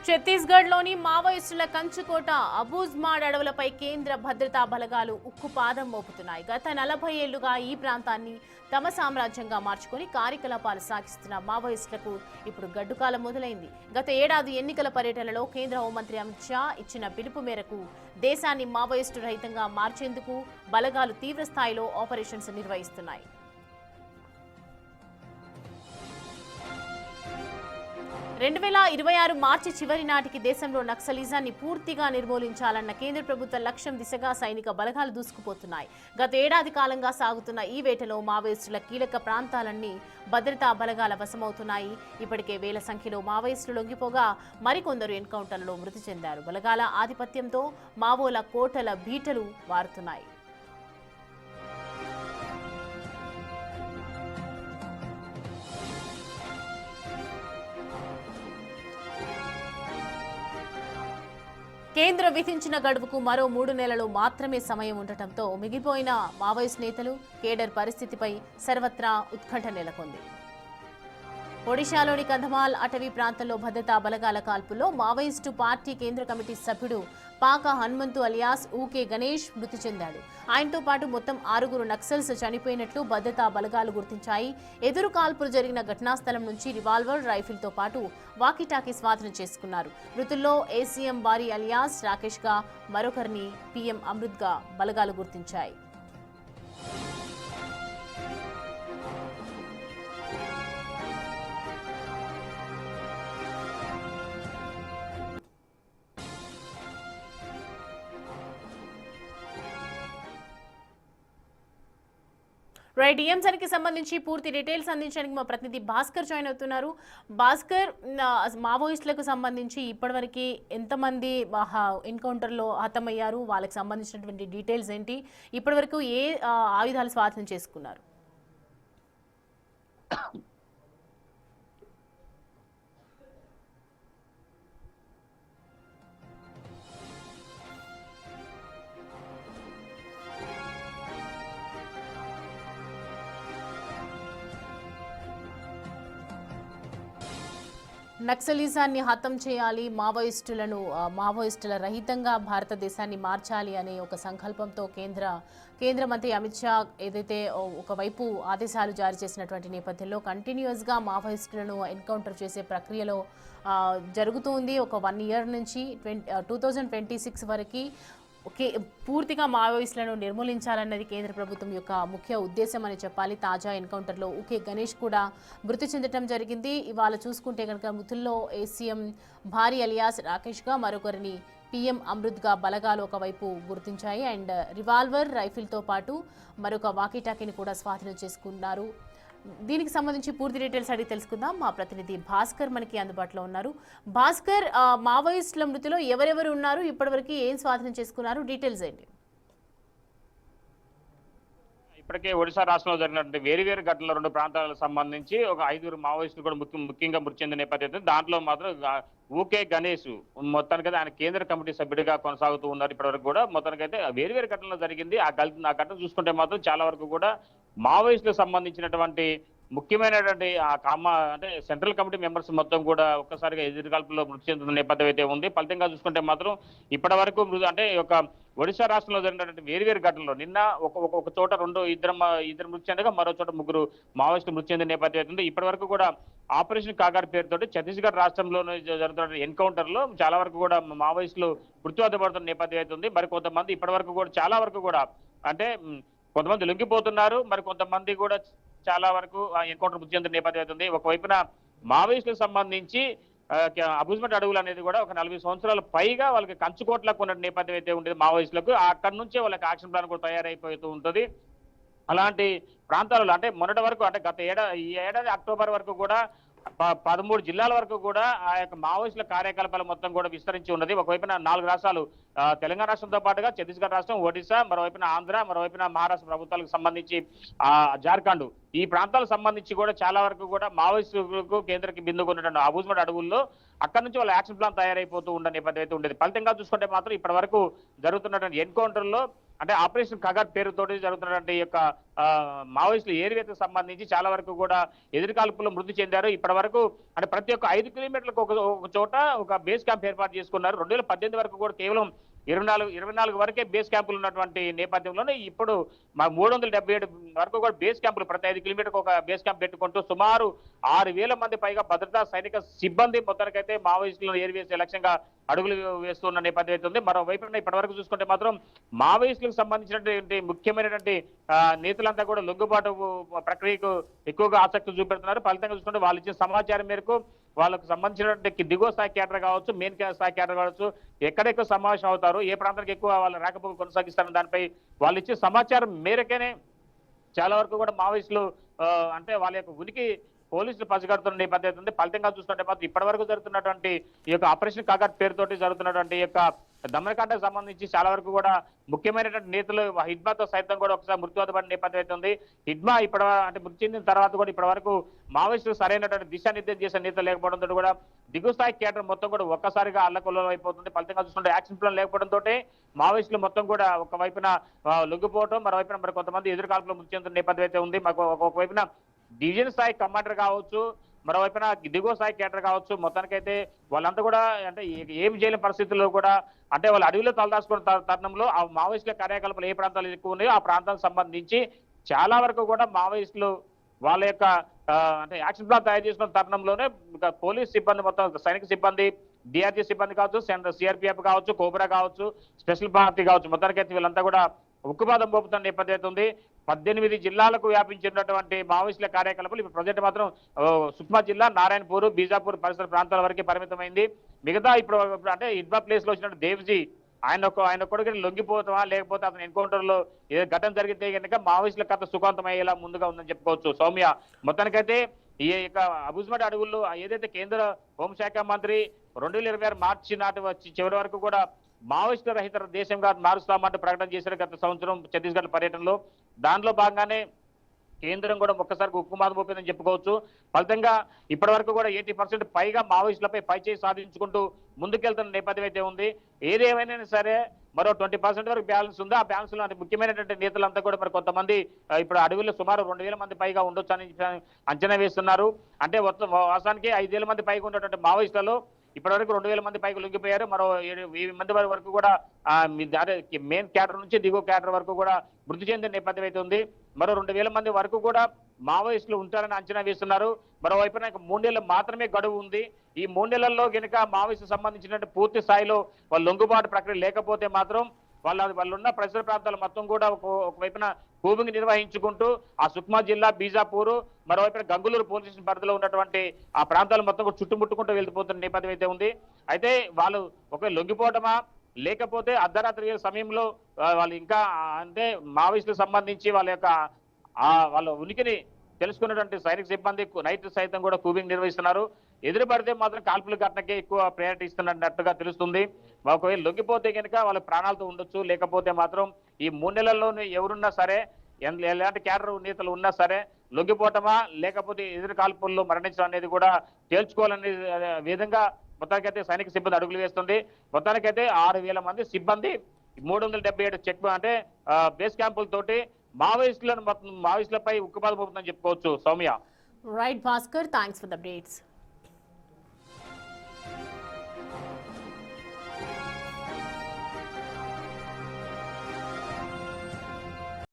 ఛత్తీస్గఢ్లోని మావోయిస్టుల కంచుకోట అబూజ్మాడ్ అడవులపై కేంద్ర భద్రతా బలగాలు ఉక్కుపాదం మోపుతున్నాయి. గత 40 ఏళ్లుగా ఈ ప్రాంతాన్ని తమ సామ్రాజ్యంగా మార్చుకుని కార్యకలాపాలు సాగిస్తున్న మావోయిస్టులకు ఇప్పుడు గడ్డుకాలం మొదలైంది. గత ఏడాది ఎన్నికల పర్యటనలో కేంద్ర హోంమంత్రి అమిత్ షా ఇచ్చిన పిలుపు మేరకు దేశాన్ని మావోయిస్టు రహితంగా మార్చేందుకు బలగాలు తీవ్ర స్థాయిలో ఆపరేషన్స్ నిర్వహిస్తున్నాయి. 2026 మార్చి చివరి నాటికి దేశంలో నక్సలిజాన్ని పూర్తిగా నిర్మూలించాలన్న కేంద్ర ప్రభుత్వ లక్ష్యం దిశగా సైనిక బలగాలు దూసుకుపోతున్నాయి. గత ఏడాది కాలంగా సాగుతున్న ఈ వేటలో మావోయిస్టుల కీలక ప్రాంతాలన్నీ భద్రతా బలగాల వశమవుతున్నాయి. ఇప్పటికే వేల సంఖ్యలో మావోయిస్టులు లొంగిపోగా మరికొందరు ఎన్కౌంటర్లలో మృతి చెందారు. బలగాల ఆధిపత్యంతో మావోల కోటల బీటలు వారుతున్నాయి. కేంద్రం విధించిన గడువుకు మరో 3 నెలలు మాత్రమే సమయం ఉండటంతో మిగిలిపోయిన మావోయిస్ట్ నేతలు కేడర్ పరిస్థితిపై సర్వత్రా ఉత్కంఠ నెలకొంది. ఒడిశాలోని కంధమాల్ అటవీ ప్రాంతంలో భద్రతా బలగాల కాల్పుల్లో మావోయిస్టు పార్టీ కేంద్ర కమిటీ సభ్యుడు పాక హనుమంతు అలియాస్ ఊకే గణేష్ మృతి చెందాడు. ఆయనతో పాటు మొత్తం 6 నక్సల్స్ చనిపోయినట్లు భద్రతా బలగాలు గుర్తించాయి. ఎదురు కాల్పులు జరిగిన ఘటనా స్థలం నుంచి రివాల్వర్, రైఫిల్తో పాటు వాకీటాకీ స్వాధీనం చేసుకున్నారు. మృతుల్లో ఏసీఎం బారీ అలియాస్ రాకేష్ గా మరొకరిని పీఎం అమృత్ గా బలగాలు గుర్తించాయి. రైట్, ఈ అంశానికి సంబంధించి పూర్తి డీటెయిల్స్ అందించడానికి మా ప్రతినిధి భాస్కర్ జాయిన్ అవుతున్నారు. భాస్కర్, మావోయిస్టులకు సంబంధించి ఇప్పటివరకు ఎంతమంది ఎన్కౌంటర్లో హతమయ్యారు, వాళ్ళకి సంబంధించినటువంటి డీటెయిల్స్ ఏంటి, ఇప్పటివరకు ఏ ఆయుధాలు స్వాధీనం చేసుకున్నారు? నక్సలిజాన్ని హతం చేయాలి, మావోయిస్టుల రహితంగా భారతదేశాన్ని మార్చాలి అనే ఒక సంకల్పంతో కేంద్ర మంత్రి అమిత్ షా ఏదైతే ఒకవైపు ఆదేశాలు జారీ చేసినటువంటి నేపథ్యంలో కంటిన్యూస్గా మావోయిస్టులను ఎన్కౌంటర్ చేసే ప్రక్రియలో జరుగుతుంది. ఒక 1 ఇయర్ నుంచి 2026 వరకు పూర్తిగా మావోయిస్టులను నిర్మూలించాలన్నది కేంద్ర ప్రభుత్వం యొక్క ముఖ్య ఉద్దేశం అని చెప్పాలి. తాజా ఎన్కౌంటర్లో ఊకే గణేష్ కూడా మృతి చెందడం జరిగింది. ఇవాళ చూసుకుంటే కనుక మృతుల్లో ఏసీఎం భారీ అలియాస్ రాకేష్గా మరొకరిని పీఎం అమృత్గా బలగాలు ఒకవైపు గుర్తించాయి. అండ్ రివాల్వర్, రైఫిల్తో పాటు మరొక వాకీటాకీని కూడా స్వాధీనం చేసుకున్నారు. దీనికి సంబంధించి పూర్తి డీటెయిల్స్ అడిగి తెలుసుకుందాం. మా ప్రతినిధి భాస్కర్ మనకి అందుబాటులో ఉన్నారు. భాస్కర్, మావోయిస్టుల మృతిలో ఎవరెవరు ఉన్నారు, ఇప్పటివరకు ఏం స్వాధీనం చేసుకున్నారు, డీటెయిల్స్ ఏంటి? ఇప్పటికే ఒడిశా రాష్ట్రంలో జరిగినటువంటి వేరు ఘటనల 2 ప్రాంతాలకు సంబంధించి ఒక 5 మావోయిస్టులు కూడా ముఖ్యంగా మృతి చెందిన నేపథ్యం. దాంట్లో మాత్రం ఊకే గణేష్ మొత్తానికైతే ఆయన కేంద్ర కమిటీ సభ్యుడిగా కొనసాగుతూ ఉన్నారు. ఇప్పటివరకు కూడా మొత్తానికైతే వేరు ఘటనలో జరిగింది. ఆ ఘటన చూసుకుంటే మాత్రం చాలా వరకు కూడా మావోయిస్టులకు సంబంధించినటువంటి ముఖ్యమైనటువంటి అంటే సెంట్రల్ కమిటీ మెంబర్స్ మొత్తం కూడా ఒక్కసారిగా ఎదురుకాల్పులో మృతి చెందుతున్న నేపథ్యం అయితే ఉంది. ఫలితంగా చూసుకుంటే మాత్రం ఇప్పటి వరకు అంటే ఒక ఒడిశా రాష్ట్రంలో జరిగినటువంటి వేరు ఘటనలో నిన్న ఒక చోట ఇద్దరు మృతి చెందగా మరో చోట 3 మావోయిస్టులు మృతి చెందిన నేపథ్యం అవుతుంది. ఇప్పటి వరకు కూడా ఆపరేషన్ కాగార్ పేరుతోటి ఛత్తీస్గఢ్ రాష్ట్రంలో జరుగుతున్న ఎన్కౌంటర్ లో చాలా వరకు కూడా మావోయిస్టులు మృత్యువాత పడుతున్న నేపథ్యం అవుతుంది. మరి కొంతమంది ఇప్పటి వరకు కూడా చాలా వరకు కూడా అంటే కొంతమంది లొంగిపోతున్నారు, మరి కొంతమంది కూడా చాలా వరకు ఎన్కౌంటర్ మృతి చెందిన నేపథ్యం అవుతుంది. ఒకవైపున మావోయిస్టులకు సంబంధించి అబూజ్మాడ్ అడవులు అనేది కూడా ఒక 40 సంవత్సరాల పైగా వాళ్ళకి కంచుకోట్లకు ఉన్న నేపథ్యం అయితే ఉండేది మావోయిస్టులకు. అక్కడి నుంచే వాళ్ళకి యాక్షన్ ప్లాన్ కూడా తయారైపోతూ ఉంటుంది. అలాంటి ప్రాంతాలలో అంటే మొన్నటి వరకు అంటే ఈ ఏడాది అక్టోబర్ వరకు కూడా 13 జిల్లాల వరకు కూడా ఆ యొక్క మావోయిస్టుల కార్యకలాపాలు మొత్తం కూడా విస్తరించి ఉన్నది. ఒకవైపున 4 రాష్ట్రాలు, తెలంగాణ రాష్ట్రంతో పాటుగా ఛత్తీస్గఢ్ రాష్ట్రం, ఒడిశా, మరోవైపున ఆంధ్ర, మరోవైపున మహారాష్ట్ర ప్రభుత్వాలకు సంబంధించి జార్ఖండ్, ఈ ప్రాంతాలకు సంబంధించి కూడా చాలా వరకు కూడా మావోయిస్టులకు కేంద్రకి బిందుకు ఉన్నటువంటి అబూజ్మాడ్ అడవుల్లో అక్కడి నుంచి వాళ్ళ యాక్షన్ ప్లాన్ తయారైపోతూ ఉన్న నేపథ్యం అయితే ఉండేది. ఫలితంగా చూసుకుంటే మాత్రం ఇప్పటి వరకు జరుగుతున్నటువంటి ఎన్కౌంటర్లో అంటే ఆపరేషన్ కగార్ పేరుతోటి జరుగుతున్నటువంటి ఈ యొక్క మావోయిస్టుల ఏరియాకు సంబంధించి చాలా వరకు కూడా ఎదురుకాల్పుల్లో మృతి చెందారు. ఇప్పటి వరకు అంటే ప్రతి ఒక్క 5 కిలోమీటర్లకు ఒక చోట ఒక బేస్ క్యాంప్ ఏర్పాటు చేసుకున్నారు. 2018 వరకు కూడా కేవలం 24 వరకే బేస్ క్యాంపులు ఉన్నటువంటి నేపథ్యంలోనే ఇప్పుడు 377 వరకు కూడా బేస్ క్యాంపులు ప్రతి 5 కిలోమీటర్కి ఒక బేస్ క్యాంప్ పెట్టుకుంటూ సుమారు 6,000 మంది పైగా భద్రతా సైనిక సిబ్బంది మొత్తానికైతే మావోయిస్టులను ఏరివేసే లక్ష్యంగా అడుగులు వేస్తున్న నేపథ్యం అయితే ఉంది. మరోవైపు ఇప్పటి వరకు చూసుకుంటే మాత్రం మావోయిస్టులకు సంబంధించినటువంటి ముఖ్యమైనటువంటి నేతలంతా కూడా లొంగుబాటు ప్రక్రియకు ఎక్కువగా ఆసక్తి చూపెడుతున్నారు. ఫలితంగా చూసుకుంటే వాళ్ళు ఇచ్చిన సమాచారం మేరకు వాళ్ళకు సంబంధించినటువంటి దిగువ స్థాయి క్యాడర్ కావచ్చు, మెయిన్ స్థాయి క్యాడర్ కావచ్చు, ఎక్కడెక్కువ సమావేశం అవుతారు, ఏ ప్రాంతానికి ఎక్కువ వాళ్ళ రాకపోకలు కొనసాగిస్తారని దానిపై వాళ్ళు ఇచ్చే సమాచారం మేరకేనే చాలా వరకు కూడా మావోయిస్టులు అంటే వాళ్ళ యొక్క ఉనికి పోలీసులు పసిగడుతున్న నేపథ్యం ఉంది. ఫలితంగా చూస్తుంటే మాత్రం ఇప్పటి వరకు జరుగుతున్నటువంటి ఈ యొక్క ఆపరేషన్ కాకర్ పేరుతోటి జరుగుతున్నటువంటి ఈ యొక్క దమనకాండకు సంబంధించి చాలా వరకు కూడా ముఖ్యమైనటువంటి నేతలు హిడ్మాతో సైతం కూడా ఒకసారి మృత్యువాత పడిన నేపథ్యం అయితే ఉంది. హిడ్మా అంటే మృతి చెందిన తర్వాత కూడా ఇప్పటి వరకు మావోయిస్టులు సరైనటువంటి దిశానిర్దేశం చేసే నేతలు లేకపోవడంతో కూడా దిగువ స్థాయి కేడర్ మొత్తం కూడా ఒక్కసారిగా అల్లకొల్లం అయిపోతుంది. ఫలితంగా చూస్తుంటే యాక్షన్ ప్లాన్ లేకపోవడంతో మావోయిస్టులు మొత్తం కూడా ఒకవైపున లొంగిపోవడం, మరోవైపున మరి కొంతమంది ఎదురుకాల్పులో మృతి చెందుతున్న నేపథ్యం అయితే ఉంది. మాకు ఒకవైపున డివిజన్ స్థాయి కమాండర్ కావచ్చు, మరోవైపున దిగువ స్థాయి కేటర్ కావచ్చు, మొత్తానికైతే వాళ్ళంతా కూడా అంటే ఏం చేయలేని పరిస్థితుల్లో కూడా అంటే వాళ్ళు అడవిలో తలదాచుకున్న తరుణంలో ఆ మావోయిస్టుల కార్యకలాపాలు ఏ ప్రాంతాలు ఎక్కువ ఉన్నాయో ఆ ప్రాంతాలకు సంబంధించి చాలా వరకు కూడా మావోయిస్టులు వాళ్ళ యొక్క అంటే యాక్షన్ ప్లాన్ తయారు చేసుకున్న తరుణంలోనే పోలీస్ సిబ్బంది మొత్తం సైనిక సిబ్బంది, డిఆర్జీ సిబ్బంది కావచ్చు, సిఆర్పిఎఫ్ కావచ్చు, కోబ్రా కావచ్చు, స్పెషల్ పార్టీ కావచ్చు, మొత్తానికైతే వీళ్ళంతా కూడా ఉక్కుపాదం మోపుతున్న నేపథ్యం ఉంది. 18 జిల్లాలకు వ్యాపించినటువంటి మావోయిస్టుల కార్యకలాపాలు ఇప్పుడు ప్రజెంట్ మాత్రం సుక్మా జిల్లా, నారాయణపూర్, బీజాపూర్ పరిసర ప్రాంతాల వరకే పరిమితమైంది. మిగతా ఇప్పుడు అంటే ఇడ్బా ప్లేస్ లో వచ్చినట్టు దేవ్జీ ఆయన కొడుకుని లొంగిపోతామా లేకపోతే అతను ఎన్కౌంటర్ లో ఏదో ఘటన జరిగితే కనుక మావోయిస్టుల కథ సుఖాంతం అయ్యేలా ముందుగా ఉందని చెప్పుకోవచ్చు. సౌమ్య, మొత్తానికైతే ఈ యొక్క అబుజ్మట్ అడవుల్లో ఏదైతే కేంద్ర హోంశాఖ మంత్రి 2026 మార్చి నాటి వచ్చి చివరి వరకు కూడా మావోయిస్టు రహిత దేశంగా మారుస్తామంటూ ప్రకటన చేశారు గత సంవత్సరం ఛత్తీస్గఢ్ పర్యటనలో. దానిలో భాగంగానే కేంద్రం కూడా ఒక్కసారి ఉక్కుమాదం మోపిందని చెప్పుకోవచ్చు. ఫలితంగా ఇప్పటి వరకు కూడా 80% పైగా మావోయిస్టులపై పైచేయి సాధించుకుంటూ ముందుకెళ్తున్న నేపథ్యం అయితే ఉంది. ఏదేమైనా సరే మరో 20% వరకు బ్యాలెన్స్ ఉంది. ఆ బ్యాలెన్స్ లో అంటే ముఖ్యమైనటువంటి నేతలంతా కూడా మరి కొంతమంది ఇప్పుడు అడవుల్లో సుమారు 2,000 మంది పైగా ఉండొచ్చు అని అంచనా వేస్తున్నారు. అంటే వాస్తవానికి 5,000 మంది పైగా ఉన్నటువంటి మావోయిస్టులలో ఇప్పటివరకు 2,000 మంది పైకి లొంగిపోయారు. మరో 7,000 మంది వరకు కూడా మెయిన్ క్యాడర్ నుంచి దిగువ క్యాడర్ వరకు కూడా మృతి చెందిన నేపథ్యం అయితే ఉంది. మరో 2,000 మంది వరకు కూడా మావోయిస్టులు ఉంటారని అంచనా వేస్తున్నారు. మరోవైపున 3 నెలలు మాత్రమే గడువు ఉంది. ఈ 3 నెలల్లో కనుక మావోయిస్టు సంబంధించిన పూర్తి స్థాయిలో వాళ్ళ లొంగుబాటు ప్రక్రియ లేకపోతే మాత్రం వాళ్ళున్న పరిసర ప్రాంతాలు మొత్తం కూడా ఒకవైపున కూబింగ్ నిర్వహించుకుంటూ ఆ సుక్మా జిల్లా, బీజాపూర్, మరోవైపున గంగులూరు పోలీస్ స్టేషన్ పరిధిలో ఉన్నటువంటి ఆ ప్రాంతాలు మొత్తం కూడా చుట్టుముట్టుకుంటూ వెళ్ళిపోతున్న నేపథ్యం అయితే ఉంది. అయితే వాళ్ళు ఒకవేళ లొంగిపోవటమా లేకపోతే అర్ధరాత్రి సమయంలో వాళ్ళు ఇంకా అంటే మావోయిస్టులకు సంబంధించి వాళ్ళ యొక్క వాళ్ళ ఉనికిని తెలుసుకున్నటువంటి సైనిక సిబ్బంది నైట్ సైతం కూడా కూబింగ్ నిర్వహిస్తున్నారు. ఎదురుపడితే మాత్రం కాల్పుల ఘటనకే ఎక్కువ ప్రయారిటీ ఇస్తున్నట్టుగా తెలుస్తుంది. ఒకవేళ లొంగిపోతే కనుక వాళ్ళ ప్రాణాలతో ఉండొచ్చు, లేకపోతే మాత్రం ఈ 3 నెలల్లోనే ఎవరున్నా సరే ఎలాంటి క్యాడర్ నేతలు ఉన్నా సరే లొంగిపోవటమా లేకపోతే ఎదురు కాల్పుల్లో మరణించడం అనేది కూడా తేల్చుకోవాలనే విధంగా మొత్తానికైతే సైనిక సిబ్బంది అడుగులు వేస్తుంది. మొత్తానికైతే 6,000 మంది సిబ్బంది 377 చెక్ అంటే బేస్ క్యాంపులతోటి మావోయిస్టులపై ఉక్కుపాదం మోపుతుందని చెప్పుకోవచ్చు. Soumya. Right Bhaskar, thanks for the updates.